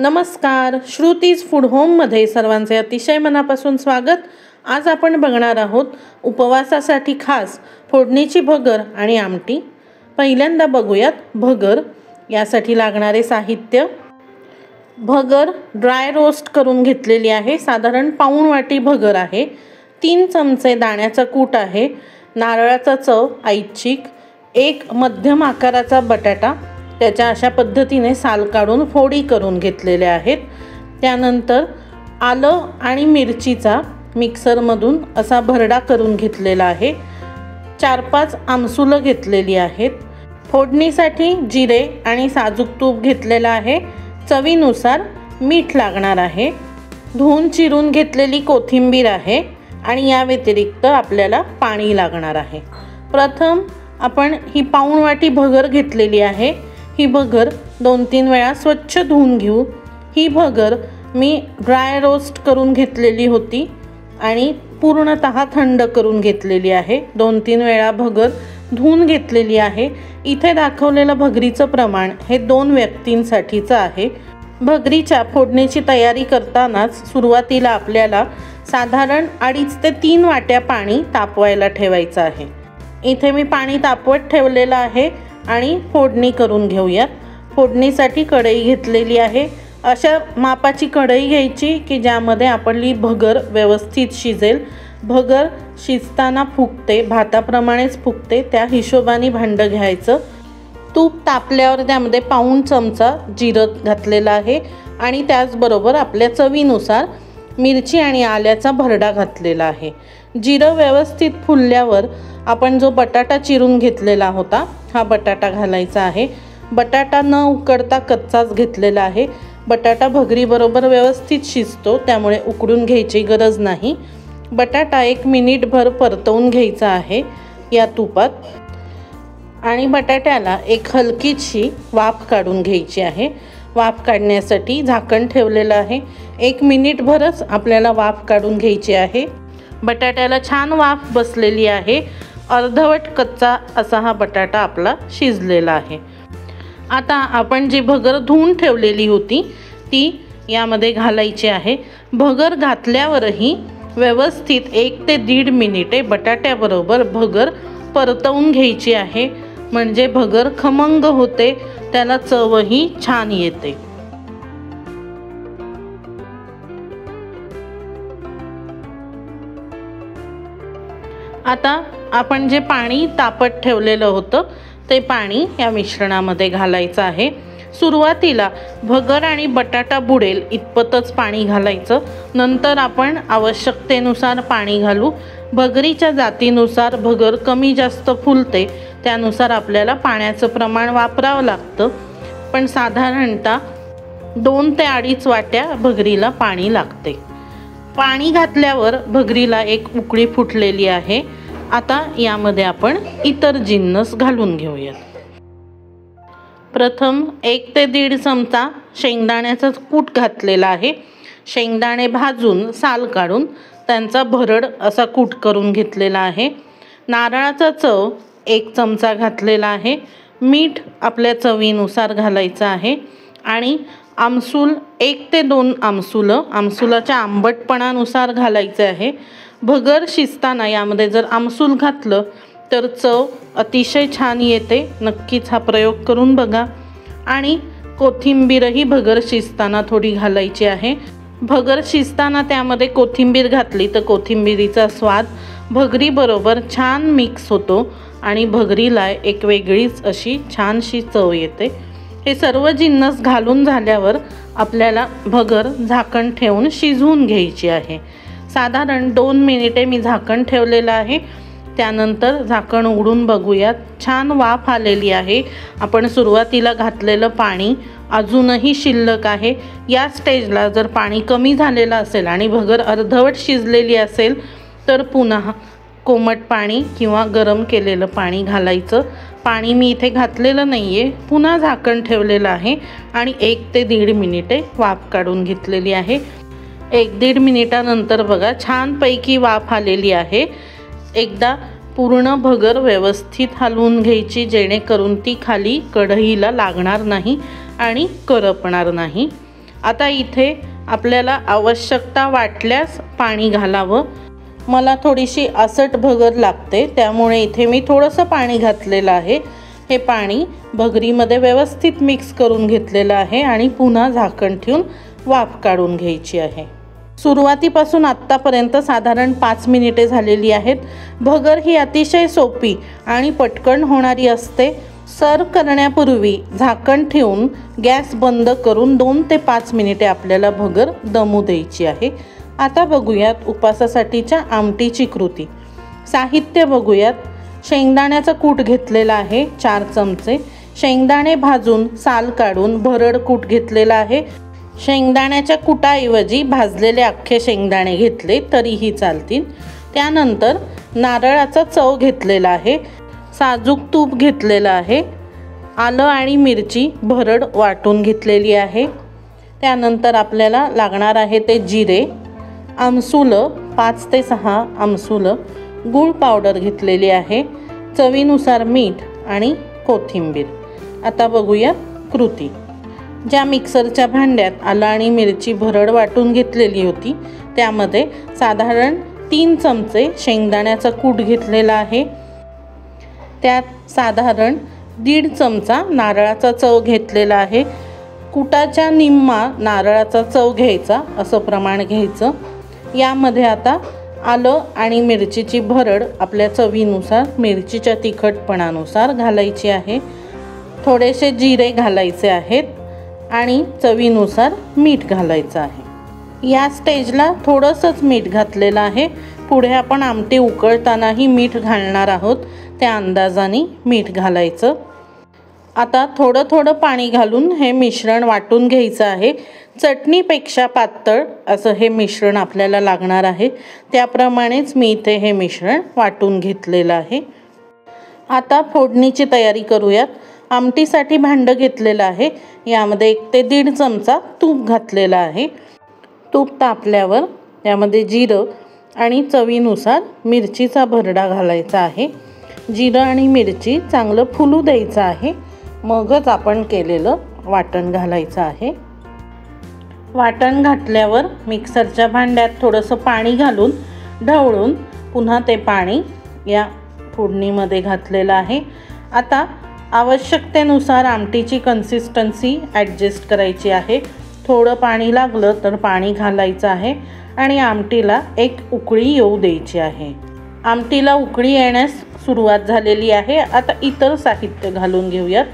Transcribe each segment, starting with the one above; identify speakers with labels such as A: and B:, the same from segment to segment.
A: नमस्कार, श्रुतीज फूड होममध्ये सर्वांचे अतिशय मनापासून स्वागत। आज आपण बघणार आहोत उपवासासाठी खास फोडणीची भगर आणि आमटी। पहिल्यांदा बघूयात भगर। यासाठी लागणारे साहित्य: भगर ड्राय रोस्ट करून घेतलेली आहे, साधारण पाऊण वाटी भगर आहे। 3 चमचे दाण्याचा कूट आहे, नारळाचा चव ऐच्छिक, एक मध्यम आकाराचा बटाटा, त्याच्या अशा पद्धतीने साल काढून फोडी करून घेतलेल्या आहेत। त्यानंतर आलं आणि मिरचीचा मिक्सरमधून असा भरडा करून घेतलेला आहे। 4-5 आमसुलं घेतलेली आहेत। फोडणीसाठी जिरे आणि साजूक तूप घेतलेलं आहे। चवीनुसार मीठ लागणार आहे। धुवून चिरून घेतलेली कोथिंबीर आहे आणि या व्यतिरिक्त आपल्याला पाणी लागणार आहे। प्रथम आपण ही पाऊण वाटी भगर घेतलेली आहे। ही भगर 2-3 वेळा स्वच्छ धुवून घेऊ। ही भगर मी ड्राय रोस्ट करून घेतलेली होती आणि पूर्णतः थंड करून घेतलेली आहे। 2-3 वेळा भगर धुवून घेतलेली आहे। इथे दाखवलेलं भगरीचं प्रमाण हे 2 व्यक्तींसाठीचं आहे। भगरीच्या फोडणीची तयारी करतानाच सुरुवातीला आपल्याला साधारण 2.5 ते 3 वाट्या पाणी तापवायला ठेवायचं आहे। इथे मी पाणी तापवत ठेवलेलं आहे आणि फोडणी करून घेऊयात। फोडणीसाठी कढई घेतलेली आहे। अशा मापाची कढई घ्यायची की ज्यामध्ये आपली भगर व्यवस्थित शिजेल। भगर शिजताना फुगते, भाताप्रमाणेच फुगते, त्या हिशोबाने भांडं घ्यायचं। तूप तापल्यावर त्यामध्ये पाऊण चमचा जिरं घातलेला आहे आणि त्याचबरोबर आपल्या चवीनुसार मिरची आणि आल्याचा भरडा घातलेला आहे। जिरं व्यवस्थित फुलल्यावर आपण जो बटाटा चिरून घेतलेला होता हा बटाटा घालायचा आहे। बटाटा न उकडता कच्चाच घेतलेला आहे। बटाटा भगरीबरोबर व्यवस्थित शिजतो, त्यामुळे उकडून घ्यायची गरज नाही। बटाटा 1 मिनिटभर परतवून घ्यायचा आहे या तुपात आणि बटाट्याला एक हलकीशी वाफ काढून घ्यायची आहे। वाफ काढण्यासाठी झाकण ठेवलेलं आहे। 1 मिनिटभरच आपल्याला वाफ काढून घ्यायची आहे। बटाट्याला छान वाफ बसलेली आहे। अर्धवट कच्चा असा हा बटाटा आपला शिजलेला आहे। आता आपण जी भगर धुवून ठेवलेली होती ती यामध्ये घालायची आहे। भगर घातल्यावरही व्यवस्थित 1 ते 1.5 मिनिटे बटाट्याबरोबर भगर परतवून घ्यायची आहे, म्हणजे भगर खमंग होते, त्याला चवही छान येते। आता आपण जे पाणी तापत ठेवलेलं होतं ते पाणी या मिश्रणामध्ये घालायचं आहे। सुरुवातीला भगर आणि बटाटा बुडेल इतपतच पाणी घालायचं, नंतर आपण आवश्यकतेनुसार पाणी घालू। भगरीच्या जातीनुसार भगर कमी जास्त फुलते, त्यानुसार आपल्याला पाण्याचं प्रमाण वापरावं लागतं, पण साधारणतः 2 ते 2.5 वाट्या भगरीला पाणी लागते। पाणी घातल्यावर भगरीला एक उकळी फुटलेली आहे। आता यामध्ये आपण इतर जिन्नस घालून घेऊयात। प्रथम 1 ते 1.5 चमचा शेंगदाण्याचा कूट घातलेला आहे। शेंगदाणे भाजून साल काढून त्यांचा भरड असा कूट करून घेतलेला आहे। नारळाचा चव 1 चमचा घातलेला आहे। मीठ आपल्या चवीनुसार घालायचं आहे आणि आमसूल 1 ते 2 आमसुलं आमसुलाच्या आंबटपणानुसार घालायचे आहे। भगर शिजताना यामध्ये जर आमसूल घातलं तर चव अतिशय छान येते। नक्कीच हा प्रयोग करून बघा। आणि कोथिंबीरही भगर शिजताना थोडी घालायची आहे। भगर शिजताना त्यामध्ये कोथिंबीर घातली तर कोथिंबीरीचा स्वाद भगरीबरोबर छान मिक्स होतो आणि भगरीला एक वेगळीच अशी छानशी चव येते। हे सर्व जिन्नस घालून झाल्यावर आपल्याला भगर झाकण ठेवून शिजवून घ्यायची आहे। साधारण 2 मिनिटे मी झाकण ठेवलेलं आहे। त्यानंतर झाकण उघडून बघूयात, छान वाफ आलेली आहे। आपण सुरुवातीला घातलेलं पाणी अजूनही शिल्लक आहे। या स्टेजला जर पाणी कमी झालेलं असेल आणि भगर अर्धवट शिजलेली असेल तर पुन्हा कोमट पाणी किंवा गरम केलेलं पाणी घालायचं। पाणी मी इथे घातलेलं नाही आहे। पुन्हा झाकण ठेवलेलं आहे आणि 1 ते 1.5 मिनिटे वाफ काढून घेतलेली आहे। 1-1.5 मिनिटानंतर बघा छानपैकी वाफ आलेली आहे। एकदा पूर्ण भगर व्यवस्थित हलवून घ्यायची, जेणेकरून ती खाली कढईला लागणार नाही आणि करपणार नाही। आता इथे आपल्याला आवश्यकता वाटल्यास पाणी घालावं। मला थोडीशी आसट भगर लागते, त्यामुळे इथे मी थोडंसं पाणी घातलेलं आहे। हे पाणी भगरीमध्ये व्यवस्थित मिक्स करून घेतलेलं आहे आणि पुन्हा झाकण ठेवून वाफ काढून घ्यायची आहे। सुरुवातीपासून आत्तापर्यंत साधारण 5 मिनिटे झालेली आहेत। भगर ही अतिशय सोपी आणि पटकन होणारी असते। सर्व करण्यापूर्वी झाकण ठेवून गॅस बंद करून 2 ते 5 मिनिटे आपल्याला भगर दमू द्यायची आहे। आता बघूयात उपासासाठीच्या आमटीची कृती। साहित्य बघूयात। शेंगदाण्याचा कूट घेतलेला आहे 4 चमचे। शेंगदाणे भाजून साल काढून भरड कूट घेतलेला आहे। शेंगदाण्याच्या कुटाऐवजी भाजलेले अख्खे शेंगदाणे घेतले तरीही चालतील। त्यानंतर नारळाचा चव घेतलेला आहे। साजूक तूप घेतलेलं आहे। आलं आणि मिरची भरड वाटून घेतलेली आहे। त्यानंतर आपल्याला लागणार आहे ते जिरे, आमसूलं 5 ते 6 आमसूलं, गूळ पावडर घेतलेली आहे, चवीनुसार मीठ आणि कोथिंबीर। आता बघूया कृती। ज्या मिक्सरच्या भांड्यात आलं आणि मिरची भरड वाटून घेतलेली होती त्यामध्ये साधारण 3 चमचे शेंगदाण्याचा कूट घेतलेला आहे। त्यात साधारण 1.5 चमचा नारळाचा चव घेतलेला आहे। कुटाच्या निम्मा नारळाचा चव घ्यायचा, असं प्रमाण घ्यायचं। यामध्ये आता आलं आणि मिरचीची भरड आपल्या चवीनुसार, मिरचीच्या तिखटपणानुसार घालायची आहे। थोडेसे जिरे घालायचे आहेत आणि चवीनुसार मीठ घालायचं आहे। या स्टेजला थोडंसंच मीठ घातलेलं आहे। पुढे आपण आमटी उकळतानाही मीठ घालणार आहोत, त्या अंदाजाने मीठ घालायचं। आता थोडं थोडं पाणी घालून हे मिश्रण वाटून घ्यायचं आहे। चटणीपेक्षा पातळ असं हे मिश्रण आपल्याला लागणार आहे, त्याप्रमाणेच मी इथे हे मिश्रण वाटून घेतलेलं आहे। आता फोडणीची तयारी करूयात। आमटीसाठी भांडं घेतलेलं आहे। यामध्ये 1 ते 1.5 चमचा तूप घातलेलं आहे। तूप तापल्यावर यामध्ये जिरं आणि चवीनुसार मिरचीचा भरडा घालायचा आहे। जिरं आणि मिरची चांगलं फुलू द्यायचं आहे, मगच आपण केलेलं वाटण घालायचं आहे। वाटण घातल्यावर मिक्सरच्या भांड्यात थोडंसं पाणी घालून ढवळून पुन्हा ते पाणी या फोडणीमध्ये घातलेलं आहे। आता आवश्यकतेनुसार आमटीची कन्सिस्टन्सी ॲडजस्ट करायची आहे। थोडं पाणी लागलं तर पाणी घालायचं आहे आणि आमटीला एक उकळी येऊ द्यायची आहे। आमटीला उकळी येण्यास सुरुवात झालेली आहे। आता इतर साहित्य घालून घेऊयात।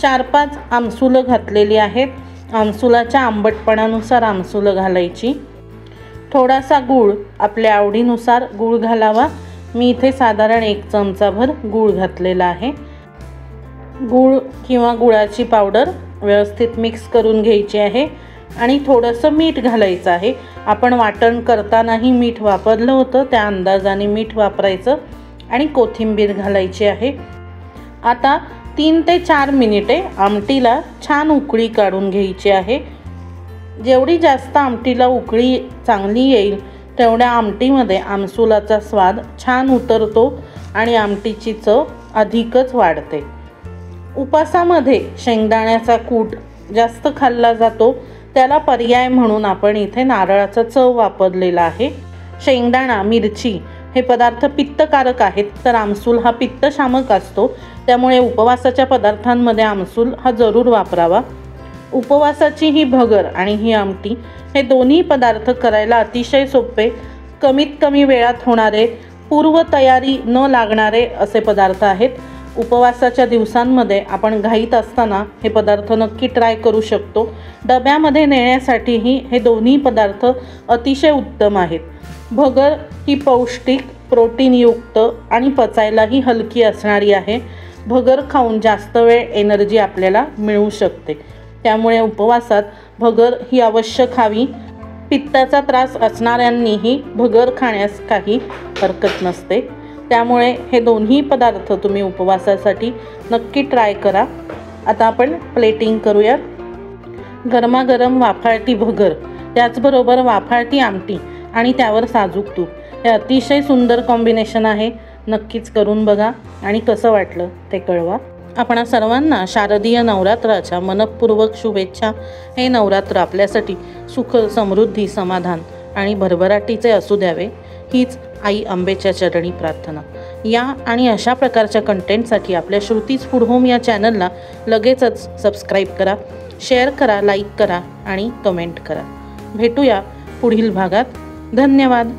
A: 4-5 आमसुलं घातलेली आहेत। आमसुलाच्या आंबटपणानुसार आमसुलं घालायची। थोडासा गूळ आपल्या आवडीनुसार गूळ घालावा। मी इथे साधारण 1 चमचाभर गूळ घातलेला आहे। गूळ किंवा गुळाची पावडर व्यवस्थित मिक्स करून घ्यायची आहे आणि थोडंसं मीठ घालायचं आहे। आपण वाटण करतानाही मीठ वापरलं होतं, त्या अंदाजाने मीठ वापरायचं आणि कोथिंबीर घालायची आहे। आता 3 ते 4 मिनिटे आमटीला छान उकळी काढून घ्यायची आहे। जेवढी जास्त आमटीला उकळी चांगली येईल तेवढ्या आमटीमध्ये आमसुलाचा स्वाद छान उतरतो आणि आमटीची चव अधिकच वाढते। उपासामध्ये शेंगदाण्याचा कूट जास्त खाल्ला जातो, त्याला पर्याय म्हणून आपण इथे नारळाचा चव वापरलेला आहे। शेंगदाणा, मिरची हे पदार्थ पित्तकारक आहेत, तर आमसूल हा पित्तशामक असतो, त्यामुळे उपवासाच्या पदार्थांमध्ये आमसूल हा जरूर वापरावा। उपवासाची ही भगर आणि ही आमटी हे दोन्ही पदार्थ करायला अतिशय सोपे, कमीत कमी वेळात होणारे, पूर्वतयारी न लागणारे असे पदार्थ आहेत। उपवासाच्या दिवसांमध्ये आपण घाईत असताना हे पदार्थ नक्की ट्राय करू शकतो। डब्यामध्ये नेण्यासाठीही हे दोन्ही पदार्थ अतिशय उत्तम आहेत। भगर ही पौष्टिक, प्रोटीनयुक्त आणि पचायलाही हलकी असणारी आहे। भगर खाऊन जास्त वेळ एनर्जी आपल्याला मिळू शकते, त्यामुळे उपवासात भगर ही अवश्य खावी। पित्ताचा त्रास असणाऱ्यांनीही भगर खाण्यास काही हरकत नसते, त्यामुळे हे दोन्ही पदार्थ तुम्ही उपवासासाठी नक्की ट्राय करा। आता आपण प्लेटिंग करूया। गरमागरम वाफाळती भगर, त्याचबरोबर वाफाळती आमटी आणि त्यावर साजूक तूप, हे अतिशय सुंदर कॉम्बिनेशन आहे। नक्कीच करून बघा आणि कसं वाटलं ते कळवा। आपणा सर्वांना शारदीय नवरात्राच्या मनपूर्वक शुभेच्छा। हे नवरात्र आपल्यासाठी सुख, समृद्धी, समाधान आणि भरभराटीचे असू द्यावे हीच आई अंबेच्या चरणी प्रार्थना। या आणि अशा प्रकारच्या कंटेंटसाठी आपल्या श्रुतीज फूड होम या चॅनलला लगेचच सबस्क्राईब करा, शेअर करा, लाईक करा आणि कमेंट करा। भेटूया पुढील भागात। धन्यवाद।